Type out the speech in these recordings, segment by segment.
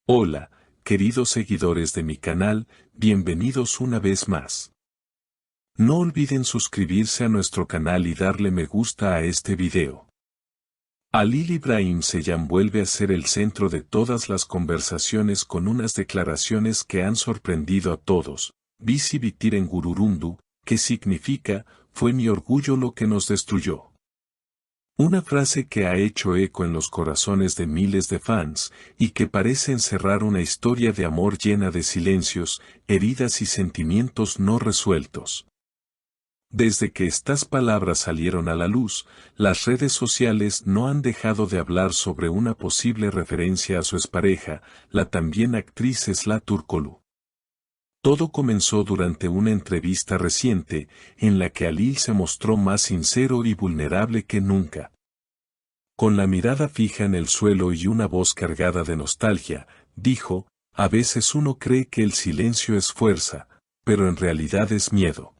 Hola, queridos seguidores de mi canal, bienvenidos una vez más. No olviden suscribirse a nuestro canal y darle me gusta a este video. Halil İbrahim Ceylan vuelve a ser el centro de todas las conversaciones con unas declaraciones que han sorprendido a todos. Bizi bitiren gururumdu, que significa, fue mi orgullo lo que nos destruyó. Una frase que ha hecho eco en los corazones de miles de fans, y que parece encerrar una historia de amor llena de silencios, heridas y sentimientos no resueltos. Desde que estas palabras salieron a la luz, las redes sociales no han dejado de hablar sobre una posible referencia a su expareja, la también actriz Esla Türkoğlu. Todo comenzó durante una entrevista reciente, en la que Halil se mostró más sincero y vulnerable que nunca. Con la mirada fija en el suelo y una voz cargada de nostalgia, dijo, a veces uno cree que el silencio es fuerza, pero en realidad es miedo.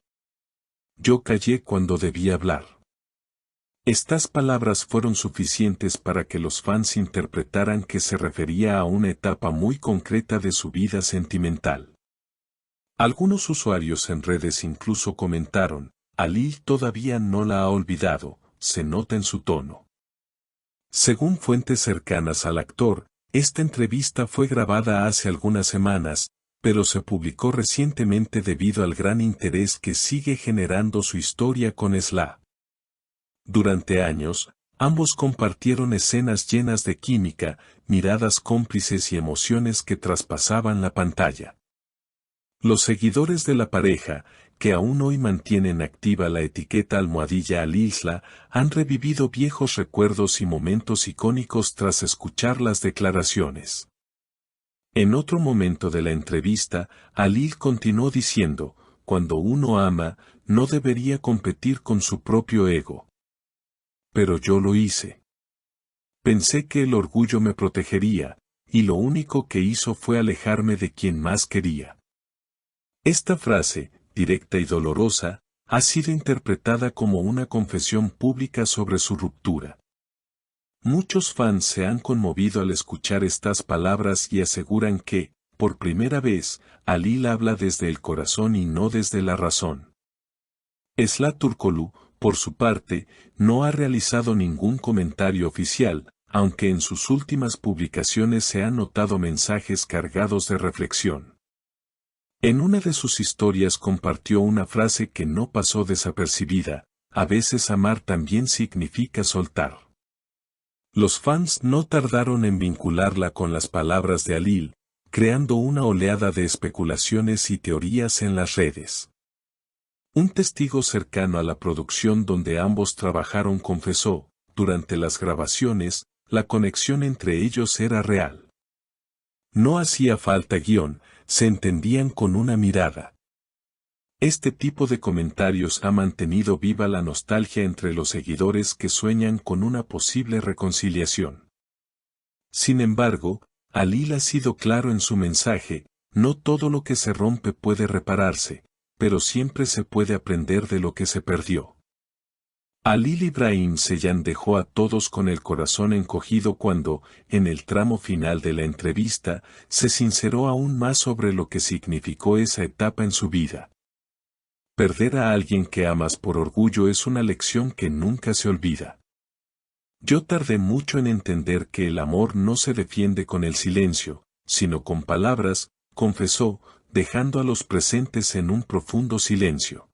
Yo callé cuando debí hablar. Estas palabras fueron suficientes para que los fans interpretaran que se refería a una etapa muy concreta de su vida sentimental. Algunos usuarios en redes incluso comentaron, Halil todavía no la ha olvidado, se nota en su tono. Según fuentes cercanas al actor, esta entrevista fue grabada hace algunas semanas, pero se publicó recientemente debido al gran interés que sigue generando su historia con Esla. Durante años, ambos compartieron escenas llenas de química, miradas cómplices y emociones que traspasaban la pantalla. Los seguidores de la pareja, que aún hoy mantienen activa la etiqueta @Halilsla, han revivido viejos recuerdos y momentos icónicos tras escuchar las declaraciones. En otro momento de la entrevista, Halil continuó diciendo, cuando uno ama, no debería competir con su propio ego. Pero yo lo hice. Pensé que el orgullo me protegería, y lo único que hizo fue alejarme de quien más quería. Esta frase, directa y dolorosa, ha sido interpretada como una confesión pública sobre su ruptura. Muchos fans se han conmovido al escuchar estas palabras y aseguran que, por primera vez, Halil habla desde el corazón y no desde la razón. Esla Türkoğlu, por su parte, no ha realizado ningún comentario oficial, aunque en sus últimas publicaciones se han notado mensajes cargados de reflexión. En una de sus historias compartió una frase que no pasó desapercibida, a veces amar también significa soltar. Los fans no tardaron en vincularla con las palabras de Halil, creando una oleada de especulaciones y teorías en las redes. Un testigo cercano a la producción donde ambos trabajaron confesó, durante las grabaciones, la conexión entre ellos era real. No hacía falta guión, se entendían con una mirada. Este tipo de comentarios ha mantenido viva la nostalgia entre los seguidores que sueñan con una posible reconciliación. Sin embargo, Halil ha sido claro en su mensaje, no todo lo que se rompe puede repararse, pero siempre se puede aprender de lo que se perdió. Halil İbrahim Ceylan dejó a todos con el corazón encogido cuando, en el tramo final de la entrevista, se sinceró aún más sobre lo que significó esa etapa en su vida. Perder a alguien que amas por orgullo es una lección que nunca se olvida. Yo tardé mucho en entender que el amor no se defiende con el silencio, sino con palabras, confesó, dejando a los presentes en un profundo silencio.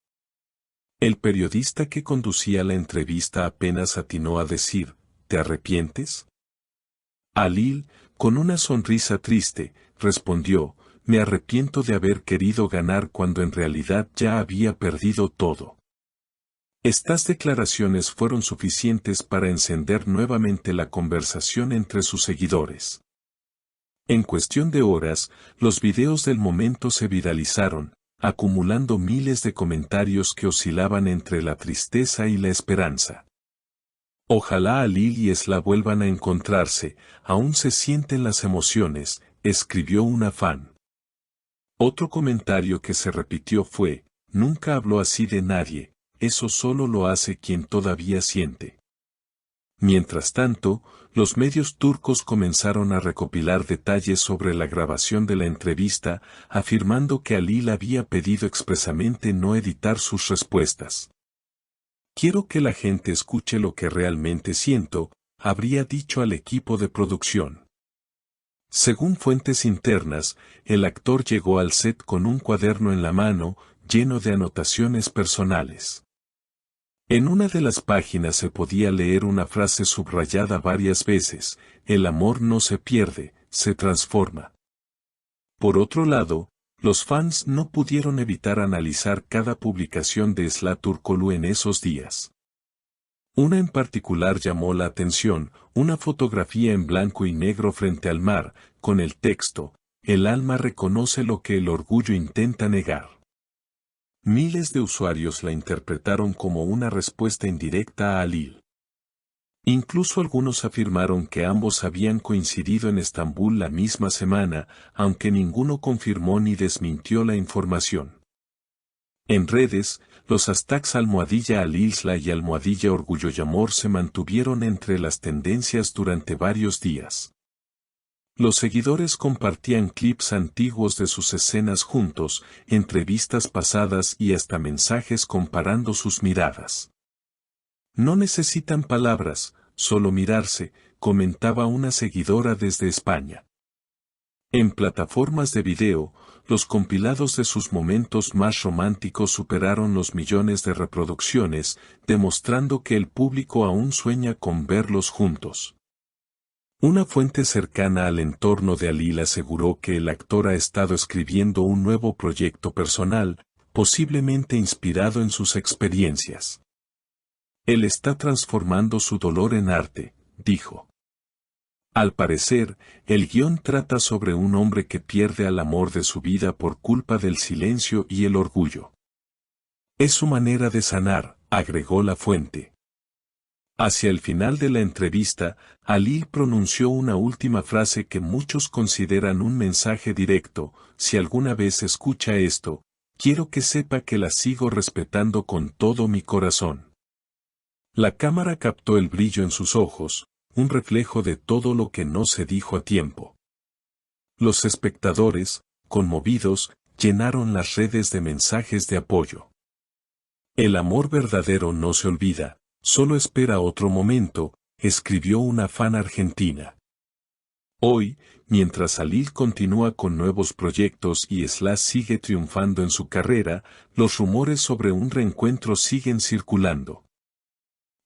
El periodista que conducía la entrevista apenas atinó a decir, ¿te arrepientes? Halil, con una sonrisa triste, respondió, me arrepiento de haber querido ganar cuando en realidad ya había perdido todo. Estas declaraciones fueron suficientes para encender nuevamente la conversación entre sus seguidores. En cuestión de horas, los videos del momento se viralizaron, acumulando miles de comentarios que oscilaban entre la tristeza y la esperanza. Ojalá Halil y Esla vuelvan a encontrarse, aún se sienten las emociones, escribió una fan. Otro comentario que se repitió fue, nunca habló así de nadie, eso solo lo hace quien todavía siente. Mientras tanto, los medios turcos comenzaron a recopilar detalles sobre la grabación de la entrevista, afirmando que Halil había pedido expresamente no editar sus respuestas. «Quiero que la gente escuche lo que realmente siento», habría dicho al equipo de producción. Según fuentes internas, el actor llegó al set con un cuaderno en la mano, lleno de anotaciones personales. En una de las páginas se podía leer una frase subrayada varias veces: «El amor no se pierde, se transforma». Por otro lado, los fans no pudieron evitar analizar cada publicación de Sıla Türkoğlu en esos días. Una en particular llamó la atención: una fotografía en blanco y negro frente al mar, con el texto: «El alma reconoce lo que el orgullo intenta negar». Miles de usuarios la interpretaron como una respuesta indirecta a Halil. Incluso algunos afirmaron que ambos habían coincidido en Estambul la misma semana, aunque ninguno confirmó ni desmintió la información. En redes, los hashtags #Halilsla y #Orgullo y Amor se mantuvieron entre las tendencias durante varios días. Los seguidores compartían clips antiguos de sus escenas juntos, entrevistas pasadas y hasta mensajes comparando sus miradas. «No necesitan palabras, solo mirarse», comentaba una seguidora desde España. En plataformas de video, los compilados de sus momentos más románticos superaron los millones de reproducciones, demostrando que el público aún sueña con verlos juntos. Una fuente cercana al entorno de Halil aseguró que el actor ha estado escribiendo un nuevo proyecto personal, posiblemente inspirado en sus experiencias. «Él está transformando su dolor en arte», dijo. Al parecer, el guión trata sobre un hombre que pierde al amor de su vida por culpa del silencio y el orgullo. «Es su manera de sanar», agregó la fuente. Hacia el final de la entrevista, Halil pronunció una última frase que muchos consideran un mensaje directo: «Si alguna vez escucha esto, quiero que sepa que la sigo respetando con todo mi corazón». La cámara captó el brillo en sus ojos, un reflejo de todo lo que no se dijo a tiempo. Los espectadores, conmovidos, llenaron las redes de mensajes de apoyo. «El amor verdadero no se olvida, solo espera otro momento», escribió una fan argentina. Hoy, mientras Halil continúa con nuevos proyectos y Sıla sigue triunfando en su carrera, los rumores sobre un reencuentro siguen circulando.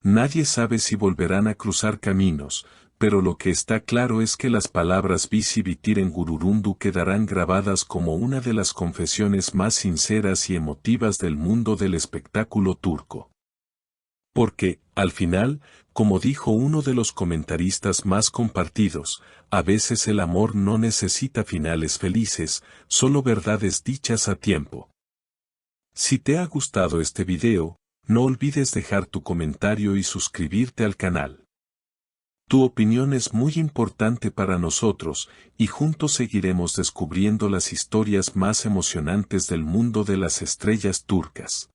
Nadie sabe si volverán a cruzar caminos, pero lo que está claro es que las palabras «Bizi bitiren gururumdu» quedarán grabadas como una de las confesiones más sinceras y emotivas del mundo del espectáculo turco. Porque, al final, como dijo uno de los comentaristas más compartidos, a veces el amor no necesita finales felices, solo verdades dichas a tiempo. Si te ha gustado este video, no olvides dejar tu comentario y suscribirte al canal. Tu opinión es muy importante para nosotros, y juntos seguiremos descubriendo las historias más emocionantes del mundo de las estrellas turcas.